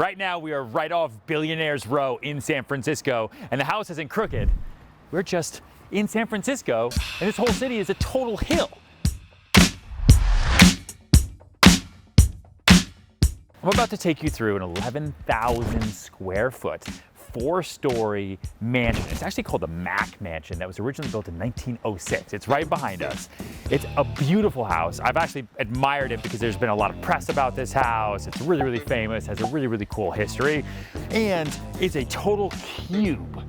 Right now, we are right off Billionaire's Row in San Francisco, and the house isn't crooked. We're just in San Francisco, and this whole city is a total hill. I'm about to take you through an 11,000 square foot, 4-story mansion. It's actually called the Mack Mansion that was originally built in 1906. It's right behind us. It's a beautiful house. I've actually admired it because there's been a lot of press about this house. It's really, really famous, has a really, really cool history, and it's a total cube.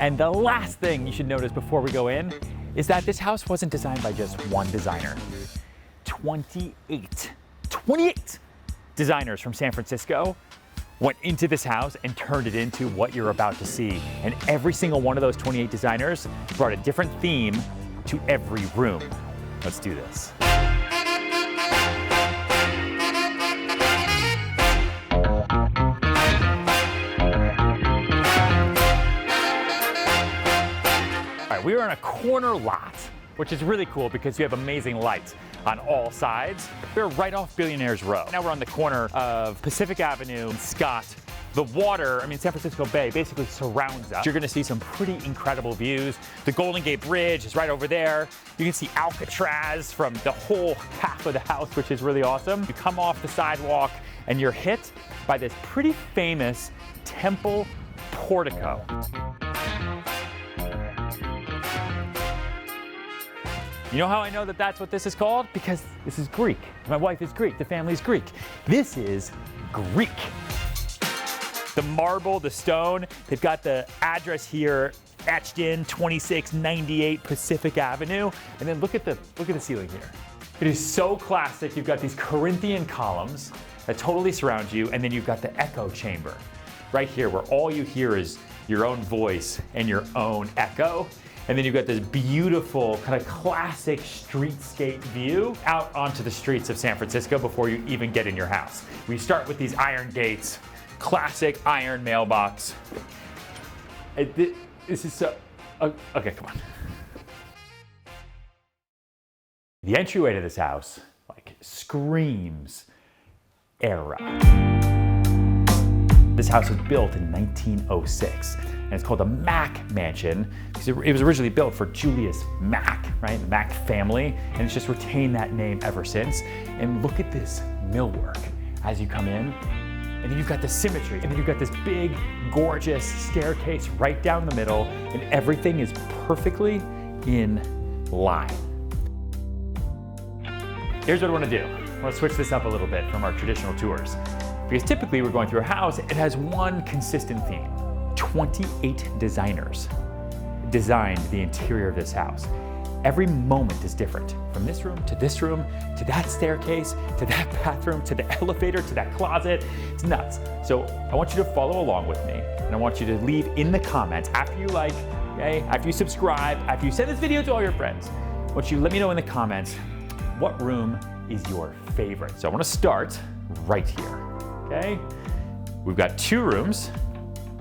And the last thing you should notice before we go in is that this house wasn't designed by just one designer. 28 designers from San Francisco went into this house and turned it into what you're about to see. And every single one of those 28 designers brought a different theme to every room. Let's do this. All right, we are in a corner lot, which is really cool because you have amazing lights on all sides. We're right off Billionaire's Row. Now we're on the corner of Pacific Avenue and Scott. The water, San Francisco Bay basically surrounds us. You're gonna see some pretty incredible views. The Golden Gate Bridge is right over there. You can see Alcatraz from the whole half of the house, which is really awesome. You come off the sidewalk and you're hit by this pretty famous temple portico. You know how I know that that's what this is called? Because this is Greek. My wife is Greek, the family's Greek. This is Greek. The marble, the stone, they've got the address here etched in, 2698 Pacific Avenue. And then look at the ceiling here. It is so classic. You've got these Corinthian columns that totally surround you, and then you've got the echo chamber right here where all you hear is your own voice and your own echo. And then you've got this beautiful kind of classic streetscape view out onto the streets of San Francisco before you even get in your house. We start with these iron gates, classic iron mailbox. This is so, okay, come on. The entryway to this house, like, screams era. This house was built in 1906. And it's called the Mack Mansion because it was originally built for Julius Mack, right? The Mack family, and it's just retained that name ever since. And look at this millwork as you come in. And then you've got the symmetry, and then you've got this big, gorgeous staircase right down the middle, and everything is perfectly in line. Here's what I want to do. I want to switch this up a little bit from our traditional tours. Because typically we're going through a house, it has one consistent theme. 28 designers designed the interior of this house. Every moment is different. From this room, to that staircase, to that bathroom, to the elevator, to that closet. It's nuts. So I want you to follow along with me, and I want you to leave in the comments after you like, okay, after you subscribe, after you send this video to all your friends. I want you to let me know in the comments what room is your favorite. So I want to start right here, okay? We've got 2 rooms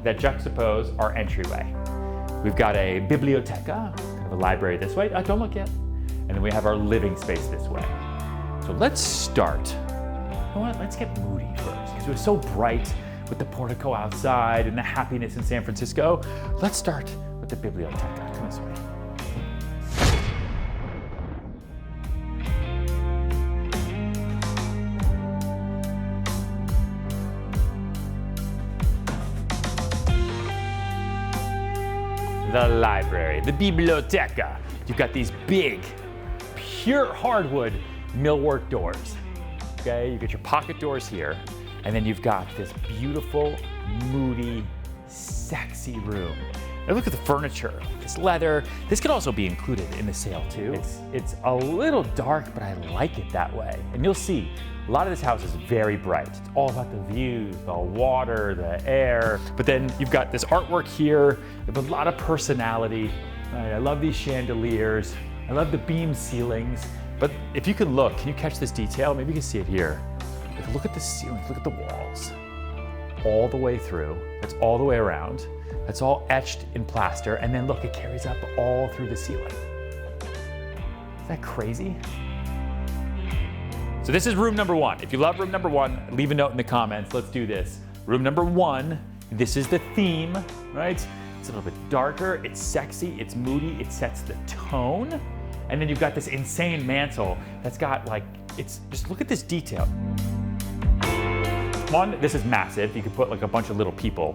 that juxtapose our entryway. We've got a biblioteca, kind of a library this way. Don't look yet. And then we have our living space this way. So let's start. You know what? Let's get Moody first, because it was so bright with the portico outside and the happiness in San Francisco. Let's start with the biblioteca. Come this way. The library, the biblioteca. You've got these big, pure hardwood millwork doors. Okay, you get your pocket doors here, and then you've got this beautiful, moody, sexy room. And look at the furniture, this leather. This could also be included in the sale too. It's a little dark, but I like it that way. And you'll see, a lot of this house is very bright. It's all about the views, the water, the air. But then you've got this artwork here with a lot of personality. I love these chandeliers. I love the beam ceilings. But if you can look, can you catch this detail? Maybe you can see it here. Look at the ceilings, look at the walls. All the way through, that's all the way around. That's all etched in plaster. And then look, it carries up all through the ceiling. Is that crazy? So this is room number one. If you love room number one, leave a note in the comments. Let's do this. Room number one, this is the theme, right? It's a little bit darker, it's sexy, it's moody, it sets the tone. And then you've got this insane mantle that's got like, just look at this detail. One, this is massive. You could put like a bunch of little people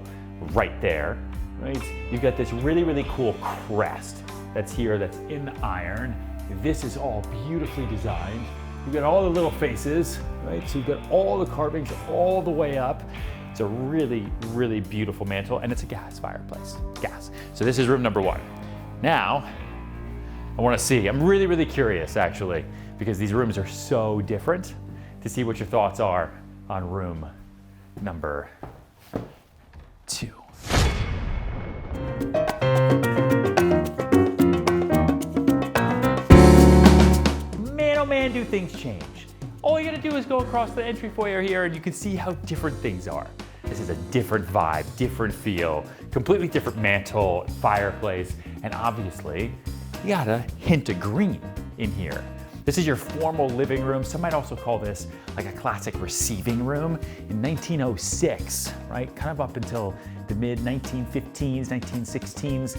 right there, right? You've got this really, really cool crest that's here, that's in iron. This is all beautifully designed. You've got all the little faces, right? So you've got all the carvings all the way up. It's a really, really beautiful mantle, and it's a gas fireplace, gas. So this is room number one. Now, I wanna see, I'm really, really curious actually, because these rooms are so different, to see what your thoughts are on room number two. Man, oh man, do things change. All you gotta do is go across the entry foyer here and you can see how different things are. This is a different vibe, different feel, completely different mantle, fireplace, and obviously, you got a hint of green in here. This is your formal living room. Some might also call this like a classic receiving room. In 1906, right? Kind of up until the mid 1915s, 1916s,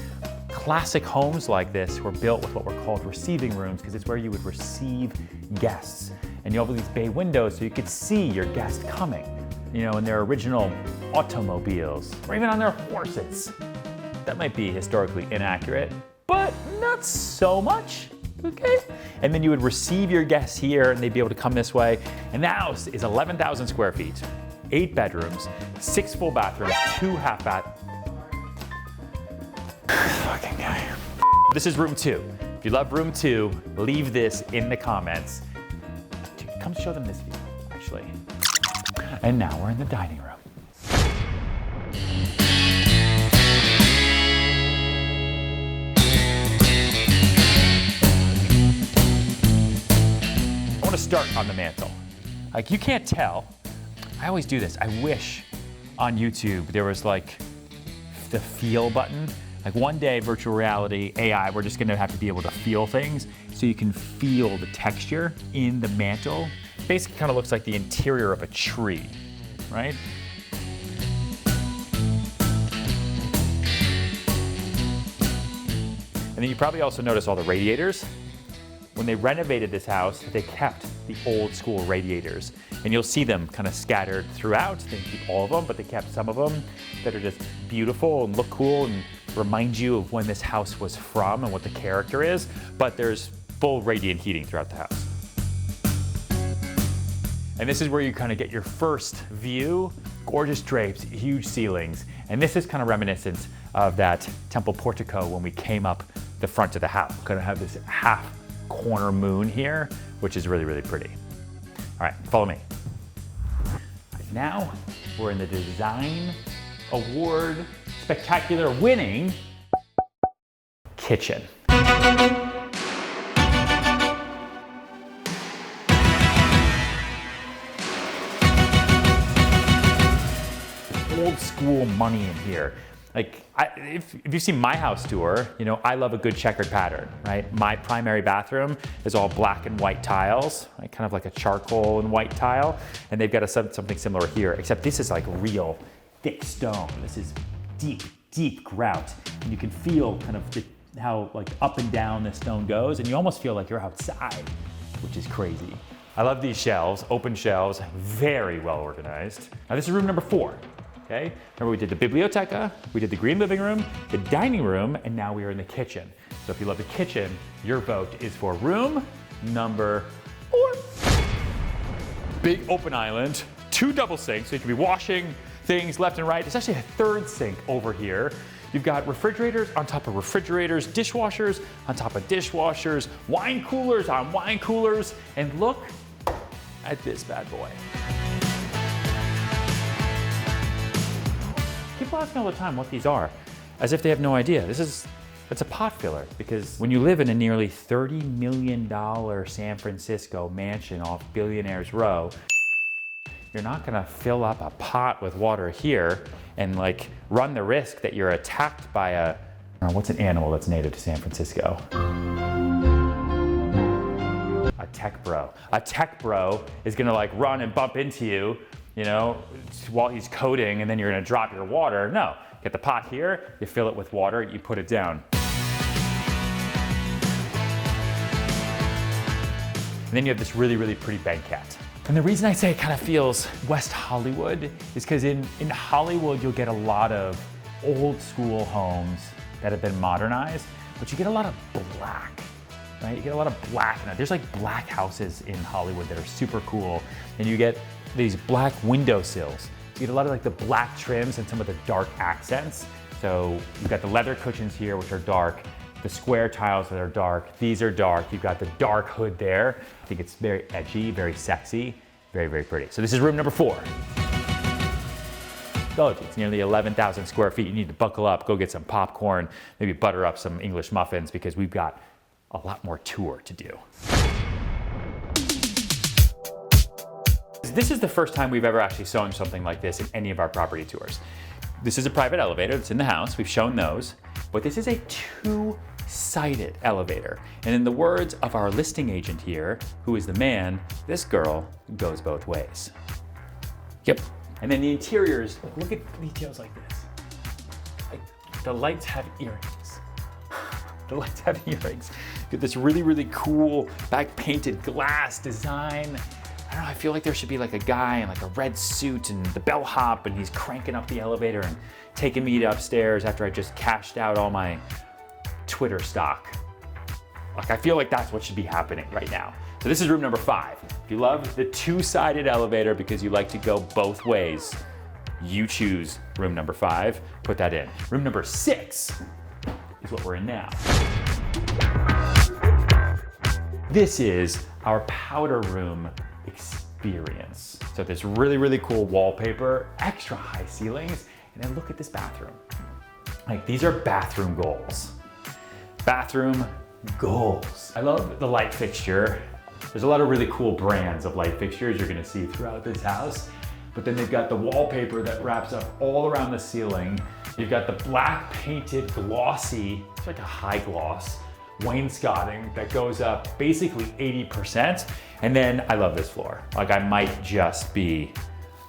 classic homes like this were built with what were called receiving rooms because it's where you would receive guests. And you have all these bay windows so you could see your guest coming, you know, in their original automobiles or even on their horses. That might be historically inaccurate, but not so much, okay? And then you would receive your guests here and they'd be able to come this way. And the house is 11,000 square feet, 8 bedrooms, 6 full bathrooms, 2 half bath. Fucking guy. This is room 2. If you love room 2, leave this in the comments. Come show them this view, actually. And now we're in the dining room. I want to start on the mantle. Like, you can't tell. I always do this. I wish on YouTube there was like the feel button. Like one day, virtual reality, AI, we're just gonna have to be able to feel things so you can feel the texture in the mantle. Basically kind of looks like the interior of a tree, right? And then you probably also notice all the radiators. When they renovated this house, they kept the old school radiators. And you'll see them kind of scattered throughout. They didn't keep all of them, but they kept some of them that are just beautiful and look cool and remind you of when this house was from and what the character is. But there's full radiant heating throughout the house. And this is where you kind of get your first view. Gorgeous drapes, huge ceilings. And this is kind of reminiscent of that temple portico when we came up the front of the house. Kind of have this half corner moon here, which is really, really pretty. All right, follow me. Now we're in the design award spectacular winning kitchen. Old school money in here. Like, if you see my house tour, you know, I love a good checkered pattern, right? My primary bathroom is all black and white tiles, right? Kind of like a charcoal and white tile. And they've got something similar here, except this is like real thick stone. This is deep, deep grout. And you can feel kind of how like up and down the stone goes. And you almost feel like you're outside, which is crazy. I love these shelves, open shelves, very well organized. Now this is room number 4. Okay, remember we did the biblioteca, we did the green living room, the dining room, and now we are in the kitchen. So if you love the kitchen, your vote is for room number 4. Big open island, 2 double sinks, so you can be washing things left and right. There's actually a 3rd sink over here. You've got refrigerators on top of refrigerators, dishwashers on top of dishwashers, wine coolers on wine coolers, and look at this bad boy. People ask me all the time what these are, as if they have no idea. It's a pot filler, because when you live in a nearly $30 million San Francisco mansion off Billionaire's Row, you're not gonna fill up a pot with water here and like run the risk that you're attacked by what's an animal that's native to San Francisco? A tech bro. A tech bro is gonna like run and bump into you, you know, while he's coding, and then you're gonna drop your water. No, get the pot here, you fill it with water, you put it down. And then you have this really, really pretty banquette. And the reason I say it kind of feels West Hollywood is because in Hollywood, you'll get a lot of old school homes that have been modernized, but you get a lot of black, right? You get a lot of black in it. There's like black houses in Hollywood that are super cool. And you get these black windowsills. You get a lot of like the black trims and some of the dark accents. So you've got the leather cushions here, which are dark. The square tiles that are dark, these are dark. You've got the dark hood there. I think it's very edgy, very sexy, very, very pretty. So this is room number 4. Oh, it's nearly 11,000 square feet. You need to buckle up, go get some popcorn, maybe butter up some English muffins because we've got a lot more tour to do. This is the first time we've ever actually shown something like this in any of our property tours. This is a private elevator that's in the house. We've shown those, but this is a 2-sided elevator. And in the words of our listing agent here, who is the man, this girl goes both ways. Yep. And then the interiors, look at details like this. Like the lights have earrings. The lights have earrings. Get this really, really cool back painted glass design. I don't know, I feel like there should be like a guy in like a red suit and the bellhop, and he's cranking up the elevator and taking me upstairs after I just cashed out all my Twitter stock. Like I feel like that's what should be happening right now. So this is room number 5. If you love the 2-sided elevator because you like to go both ways, you choose room number 5, put that in. Room number 6 is what we're in now. This is our powder room experience. So this really, really cool wallpaper, extra high ceilings, and then look at this bathroom. Like these are bathroom goals. Bathroom goals. I love the light fixture. There's a lot of really cool brands of light fixtures you're gonna see throughout this house, but then they've got the wallpaper that wraps up all around the ceiling. You've got the black painted glossy, it's like a high gloss, wainscoting that goes up basically 80%. And then I love this floor. Like I might just be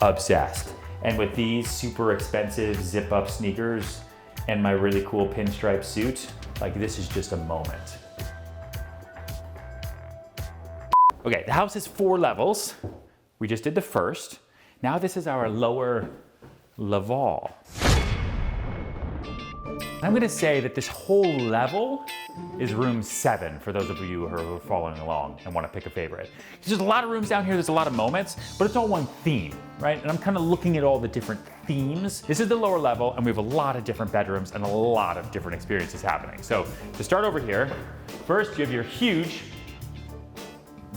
obsessed. And with these super expensive zip up sneakers and my really cool pinstripe suit, like this is just a moment. Okay, the house is 4 levels. We just did the first. Now this is our lower level. I'm gonna say that this whole level is room 7 for those of you who are following along and wanna pick a favorite. There's a lot of rooms down here, there's a lot of moments, but it's all one theme, right? And I'm kind of looking at all the different themes. This is the lower level, and we have a lot of different bedrooms and a lot of different experiences happening. So to start over here, first you have your huge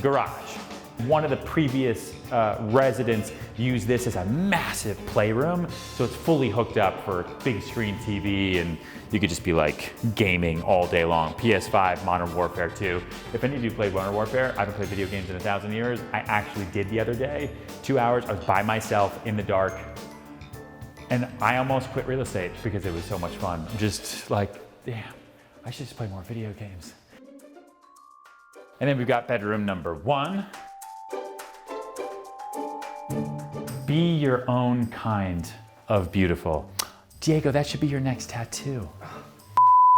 garage. One of the previous residents used this as a massive playroom, so it's fully hooked up for big screen TV, and you could just be like gaming all day long. PS5, Modern Warfare 2. If any of you played Modern Warfare, I haven't played video games in 1,000 years. I actually did the other day. 2 hours, I was by myself in the dark, and I almost quit real estate because it was so much fun. I'm just like, damn, I should just play more video games. And then we've got bedroom number 1. Be your own kind of beautiful. Diego, that should be your next tattoo.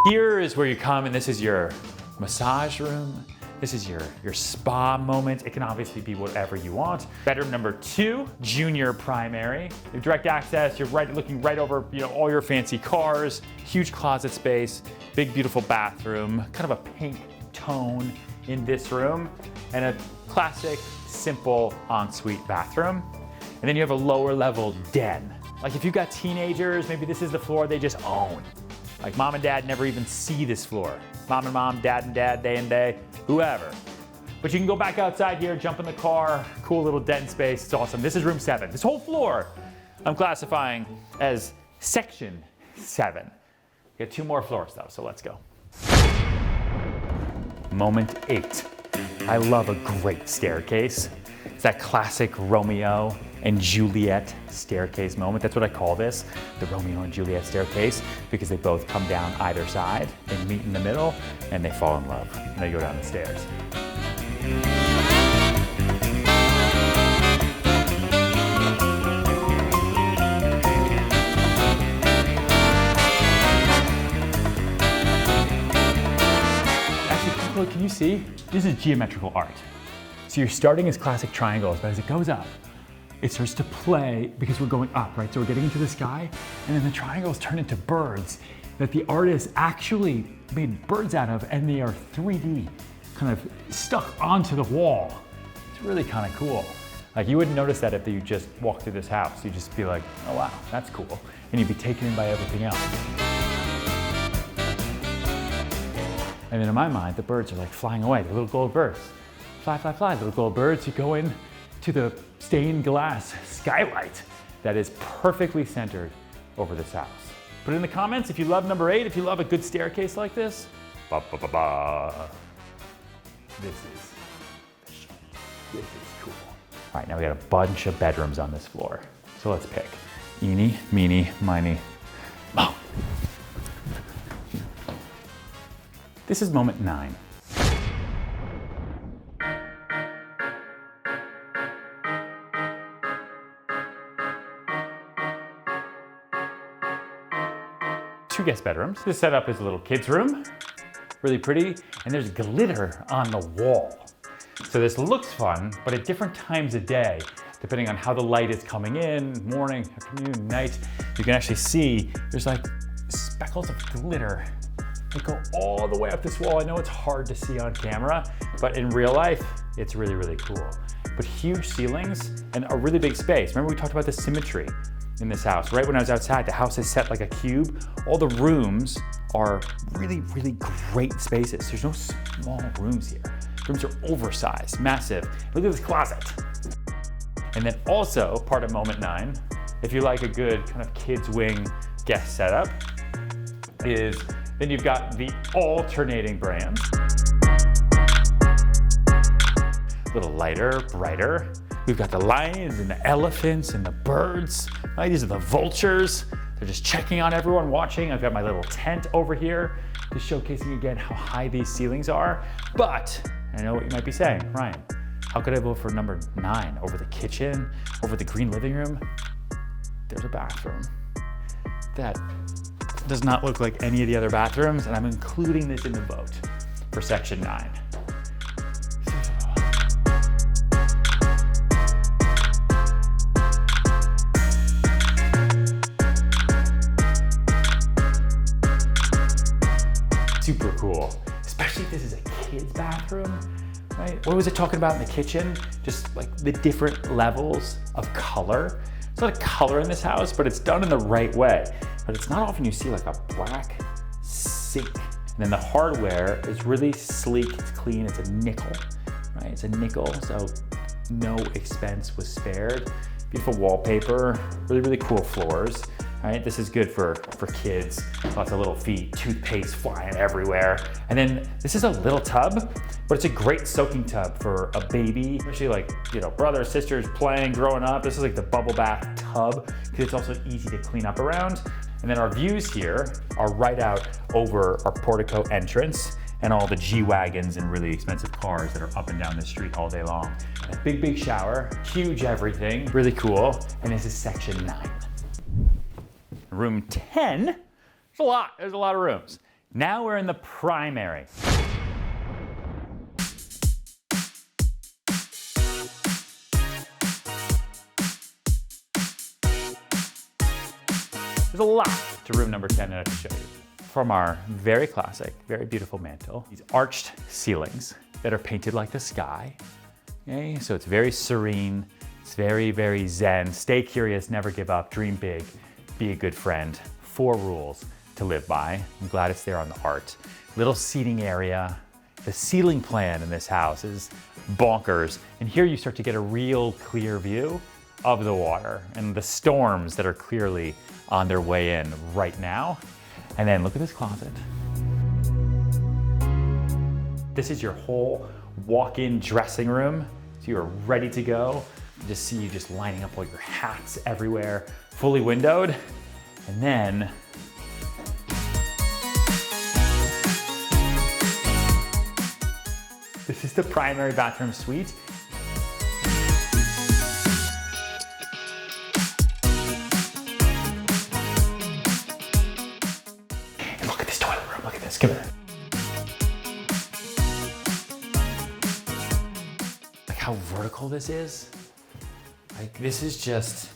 Here is where you come, and this is your massage room. This is your spa moment. It can obviously be whatever you want. Bedroom number 2, junior primary. You have direct access, you're looking right over all your fancy cars, huge closet space, big beautiful bathroom, kind of a pink tone in this room, and a classic, simple ensuite bathroom. And then you have a lower level den. Like if you've got teenagers, maybe this is the floor they just own. Like mom and dad never even see this floor. Mom and mom, dad and dad, day and day, whoever. But you can go back outside here, jump in the car, cool little den space, it's awesome. This is room 7. This whole floor I'm classifying as section 7. We got 2 more floors though, so let's go. Moment 8. I love a great staircase. It's that classic Romeo and Juliet staircase moment. That's what I call this, the Romeo and Juliet staircase, because they both come down either side and meet in the middle, and they fall in love, and they go down the stairs. see, this is geometrical art. So you're starting as classic triangles, but as it goes up, it starts to play because we're going up, right? So we're getting into the sky, and then the triangles turn into birds that the artist actually made birds out of, and they are 3D, kind of stuck onto the wall. It's really kind of cool. Like, you wouldn't notice that if you just walked through this house. You'd just be like, oh wow, that's cool. And you'd be taken in by everything else. And then in my mind, the birds are like flying away. They're little gold birds. Fly, fly, fly, little gold birds. You go in to the stained glass skylight that is perfectly centered over this house. Put it in the comments if you love number 8, if you love a good staircase like this. Ba, ba, ba, ba. This is cool. All right, now we got a bunch of bedrooms on this floor. So let's pick. Eeny, meeny, miny, mo. This is moment 9. Two guest bedrooms. This setup is a little kid's room, really pretty, and there's glitter on the wall. So this looks fun, but at different times of day, depending on how the light is coming in, morning, afternoon, night, you can actually see there's like speckles of glitter that go all the way up this wall. I know it's hard to see on camera, but in real life, it's really, really cool. But huge ceilings and a really big space. Remember we talked about the symmetry in this house. Right when I was outside, the house is set like a cube. All the rooms are really, really great spaces. There's no small rooms here. Rooms are oversized, massive. Look at this closet. And then also, part of moment 9, if you like a good kind of kids wing guest setup, is then you've got the alternating brands. A little lighter, brighter. We've got the lions and the elephants and the birds. Right? These are the vultures. They're just checking on everyone watching. I've got my little tent over here, just showcasing again how high these ceilings are. But I know what you might be saying, Ryan, how could I vote for number 9 over the kitchen, over the green living room? There's a bathroom that does not look like any of the other bathrooms, and I'm including this in the vote for section 9. Super cool, especially if this is a kid's bathroom, right? What was it talking about in the kitchen? Just like the different levels of color. There's a lot of color in this house, but it's done in the right way. But it's not often you see like a black sink. And then the hardware is really sleek, it's clean, it's a nickel, right? It's a nickel, so no expense was spared. Beautiful wallpaper, really, really cool floors. All right, this is good for kids. Lots of little feet, toothpaste flying everywhere. And then this is a little tub, but it's a great soaking tub for a baby, especially like, you know, brothers, sisters playing, growing up. This is like the bubble bath tub because it's also easy to clean up around. And then our views here are right out over our portico entrance and all the G-Wagons and really expensive cars that are up and down the street all day long. A big, big shower, huge everything, really cool. And this is section 9. Room 10, there's a lot of rooms. Now we're in the primary. There's a lot to room number 10 that I have to show you. From our very classic, very beautiful mantle, these arched ceilings that are painted like the sky. Okay, so it's very serene, it's very, very zen. Stay curious, never give up, dream big. Be a good friend. 4 rules to live by. I'm glad it's there on the art. Little seating area. The ceiling plan in this house is bonkers. And here you start to get a real clear view of the water and the storms that are clearly on their way in right now. And then look at this closet. This is your whole walk-in dressing room. So you're ready to go. Just see you just lining up all your hats everywhere, fully windowed. And then this is the primary bathroom suite. And look at this toilet room, look at this, come here. how vertical this is? Like, this is just,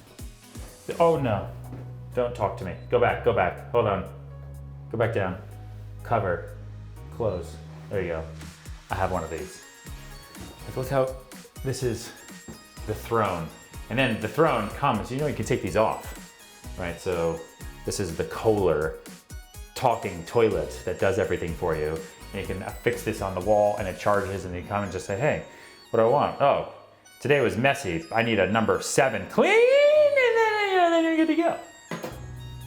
oh no, don't talk to me. Go back, hold on. Go back down, cover, close. There you go. I have one of these. Like, look how, this is the throne. And then the throne comes, you can take these off, right? So this is the Kohler talking toilet that does everything for you. And you can affix this on the wall and it charges, and you come and just say, hey, what do I want? Oh, today was messy. I need a number 7 clean, and then you're good to go.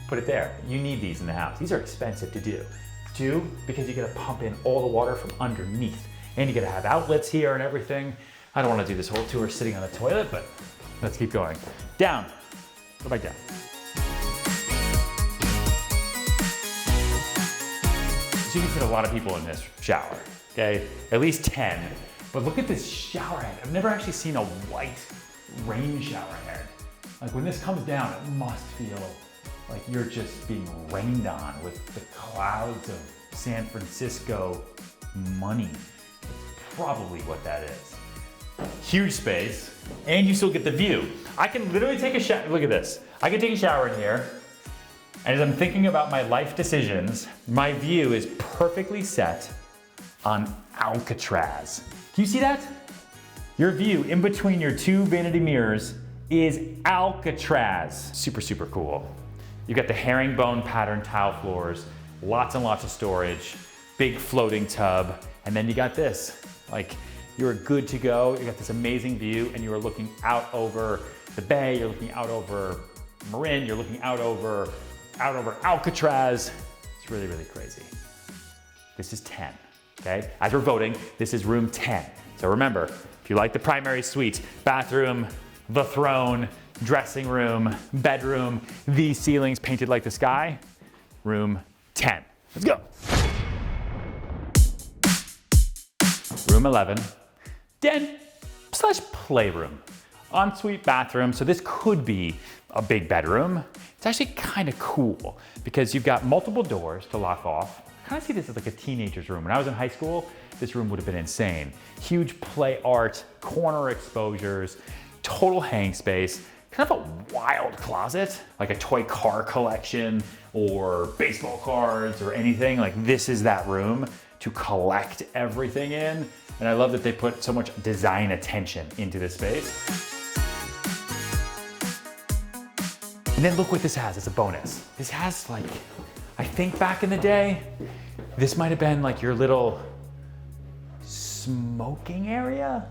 Put it there. You need these in the house. These are expensive to do. 2, because you gotta pump in all the water from underneath, and you gotta have outlets here and everything. I don't wanna do this whole tour sitting on the toilet, but let's keep going. Down, go back down. So you can fit a lot of people in this shower, okay? At least 10. But look at this shower head. I've never actually seen a white rain shower head. Like, when this comes down, it must feel like you're just being rained on with the clouds of San Francisco money. That's probably what that is. Huge space, and you still get the view. I can literally take a shower, look at this. I can take a shower in here, and as I'm thinking about my life decisions, my view is perfectly set on Alcatraz. Can you see that? Your view in between your 2 vanity mirrors is Alcatraz. Super, super cool. You've got the herringbone pattern tile floors, lots and lots of storage, big floating tub, and then you got this. Like, you're good to go. You got this amazing view, and you are looking out over the bay, you're looking out over Marin, you're looking out over Alcatraz. It's really, really crazy. This is 10, okay? As we're voting, this is room 10. So remember, if you like the primary suite, bathroom, the throne, dressing room, bedroom, these ceilings painted like the sky, room 10. Let's go. Room 11, den/playroom. Ensuite bathroom, so this could be a big bedroom. It's actually kind of cool because you've got multiple doors to lock off. I kind of see this as like a teenager's room. When I was in high school, this room would have been insane. Huge play art, corner exposures, total hang space, kind of a wild closet, like a toy car collection or baseball cards or anything. Like, this is that room to collect everything in. And I love that they put so much design attention into this space. And then look what this has as a bonus. This has, like, I think back in the day, this might have been like your little smoking area.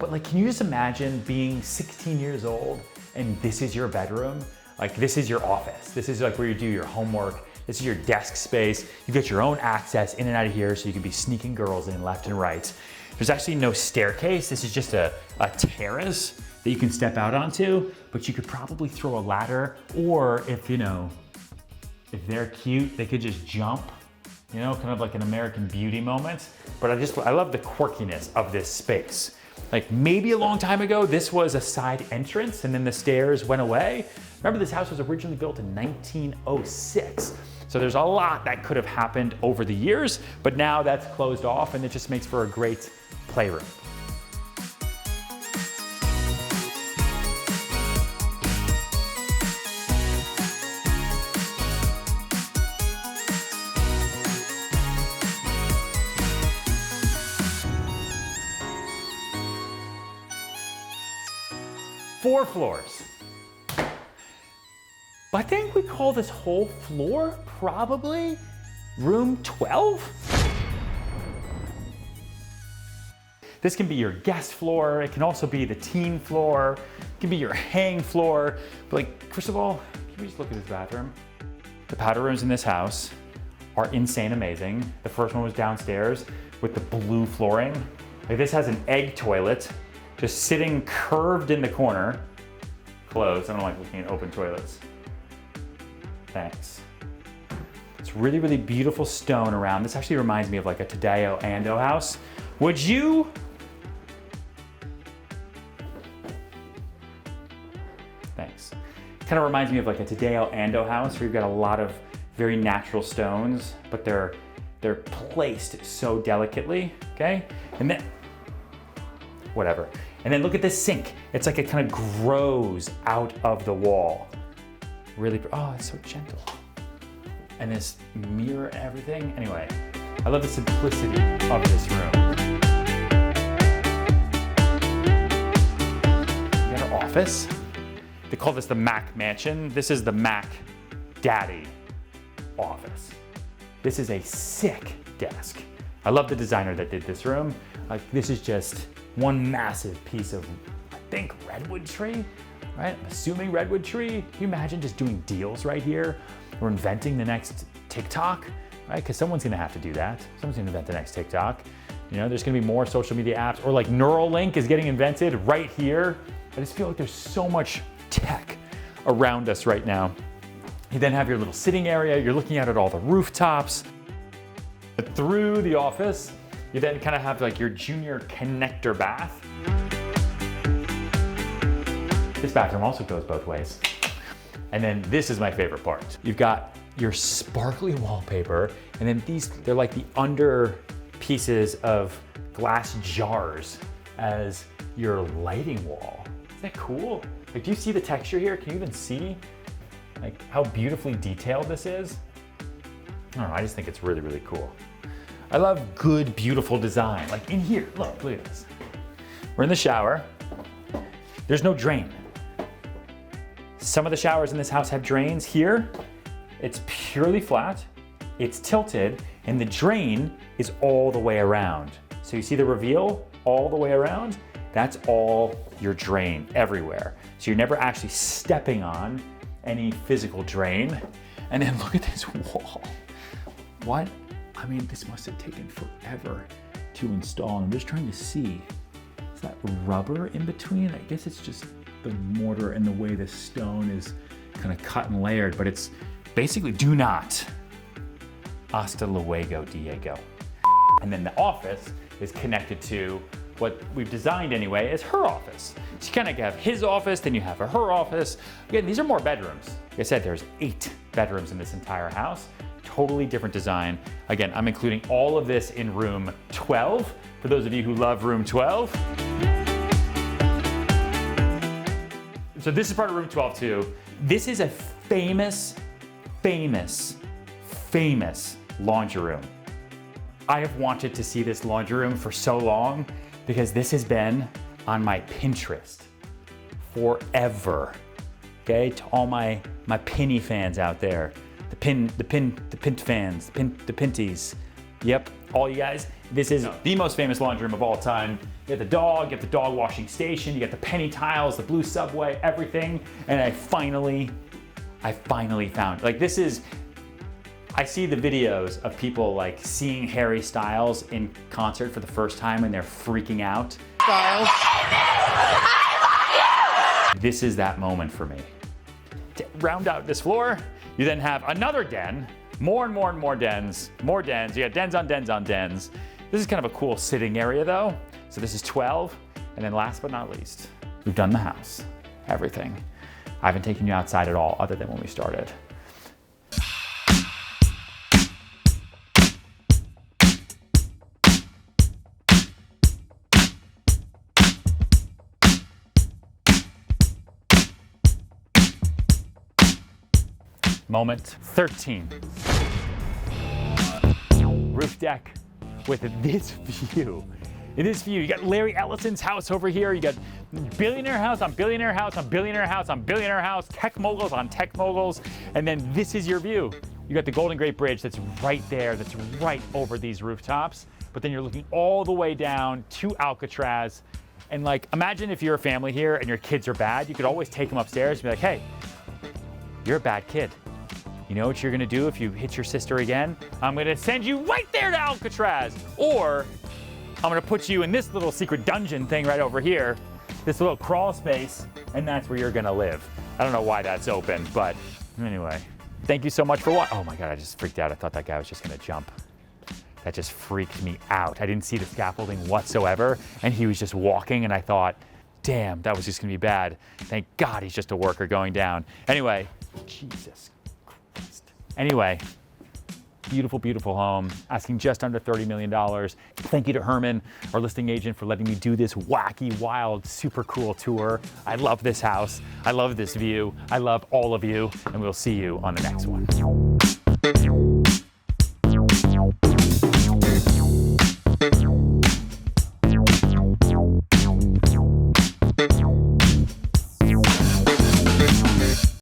But like, can you just imagine being 16 years old and this is your bedroom? Like, this is your office. This is like where you do your homework. This is your desk space. You get your own access in and out of here, so you can be sneaking girls in left and right. There's actually no staircase. This is just a terrace that you can step out onto, but you could probably throw a ladder, or if they're cute, they could just jump, kind of like an American Beauty moment. But I love the quirkiness of this space. Like, maybe a long time ago, this was a side entrance and then the stairs went away. Remember, this house was originally built in 1906. So there's a lot that could have happened over the years, but now that's closed off and it just makes for a great playroom. Four floors. I think we call this whole floor probably room 12. This can be your guest floor. It can also be the teen floor. It can be your hang floor. But like, first of all, can we just look at this bathroom? The powder rooms in this house are insane amazing. The first one was downstairs with the blue flooring. Like, this has an egg toilet just sitting curved in the corner. Closed. I don't like looking at open toilets. Thanks. It's really, really beautiful stone around. This actually reminds me of like a Tadeo Ando house. Would you? Thanks. Kind of reminds me of like a Tadeo Ando house where you've got a lot of very natural stones, but they're placed so delicately, okay? And then, whatever. And then look at this sink. It's like it kind of grows out of the wall. Really, oh, it's so gentle. And this mirror and everything. Anyway, I love the simplicity of this room. We got our office. They call this the Mac Mansion. This is the Mac Daddy office. This is a sick desk. I love the designer that did this room. Like, this is just one massive piece of, I think, redwood tree, right? I'm assuming redwood tree. Can you imagine just doing deals right here? Or inventing the next TikTok, right? Because someone's gonna have to do that. Someone's gonna invent the next TikTok. You know, there's gonna be more social media apps, or like Neuralink is getting invented right here. I just feel like there's so much tech around us right now. You then have your little sitting area. You're looking out at all the rooftops. Through the office, you then kind of have like your junior connector bath. This bathroom also goes both ways. And then this is my favorite part. You've got your sparkly wallpaper, and then they're like the under pieces of glass jars as your lighting wall. Isn't that cool? Like, do you see the texture here? Can you even see like how beautifully detailed this is? I don't know, I just think it's really, really cool. I love good, beautiful design. Like in here, look at this. We're in the shower. There's no drain. Some of the showers in this house have drains. Here, it's purely flat, it's tilted, and the drain is all the way around. So you see the reveal all the way around? That's all your drain everywhere. So you're never actually stepping on any physical drain. And then look at this wall. What? I mean, this must have taken forever to install. I'm just trying to see, is that rubber in between? I guess it's just the mortar and the way the stone is kind of cut and layered, but it's basically do not. Hasta luego, Diego. And then the office is connected to what we've designed anyway as her office. So you kind of have his office, then you have her office. Again, these are more bedrooms. Like I said, there's 8 bedrooms in this entire house. Totally different design. Again, I'm including all of this in room 12, for those of you who love room 12. So this is part of room 12 too. This is a famous laundry room. I have wanted to see this laundry room for so long because this has been on my Pinterest forever. Okay, to all my Pinny fans out there. The Pint fans, the Pinties. Yep, all you guys. This is the most famous laundry room of all time. You get the dog washing station, you get the penny tiles, the blue subway, everything. And I finally found, like this is, I see the videos of people like seeing Harry Styles in concert for the first time and they're freaking out. Styles. This is that moment for me. To round out this floor, you then have another den, more and more dens, more dens. You got dens on dens on dens. This is kind of a cool sitting area though. So this is 12. And then last but not least, we've done the house, everything. I haven't taken you outside at all other than when we started. Moment 13. Roof deck with this view. It is view. You got Larry Ellison's house over here. You got billionaire house on billionaire house on billionaire house on billionaire house, tech moguls on tech moguls, and then this is your view. You got the Golden Gate Bridge that's right there, that's right over these rooftops, but then you're looking all the way down to Alcatraz. And like, imagine if you're a family here and your kids are bad, you could always take them upstairs and be like, hey, you're a bad kid. You know what you're gonna do if you hit your sister again? I'm gonna send you right there to Alcatraz. Or I'm gonna put you in this little secret dungeon thing right over here, this little crawl space, and that's where you're gonna live. I don't know why that's open, but anyway. Thank you so much for watching. Oh my God, I just freaked out. I thought that guy was just gonna jump. That just freaked me out. I didn't see the scaffolding whatsoever, and he was just walking, and I thought, damn, that was just gonna be bad. Thank God he's just a worker going down. Anyway, Jesus. Anyway, beautiful, beautiful home, asking just under $30 million. Thank you to Herman, our listing agent, for letting me do this wacky, wild, super cool tour. I love this house. I love this view. I love all of you, and we'll see you on the next one.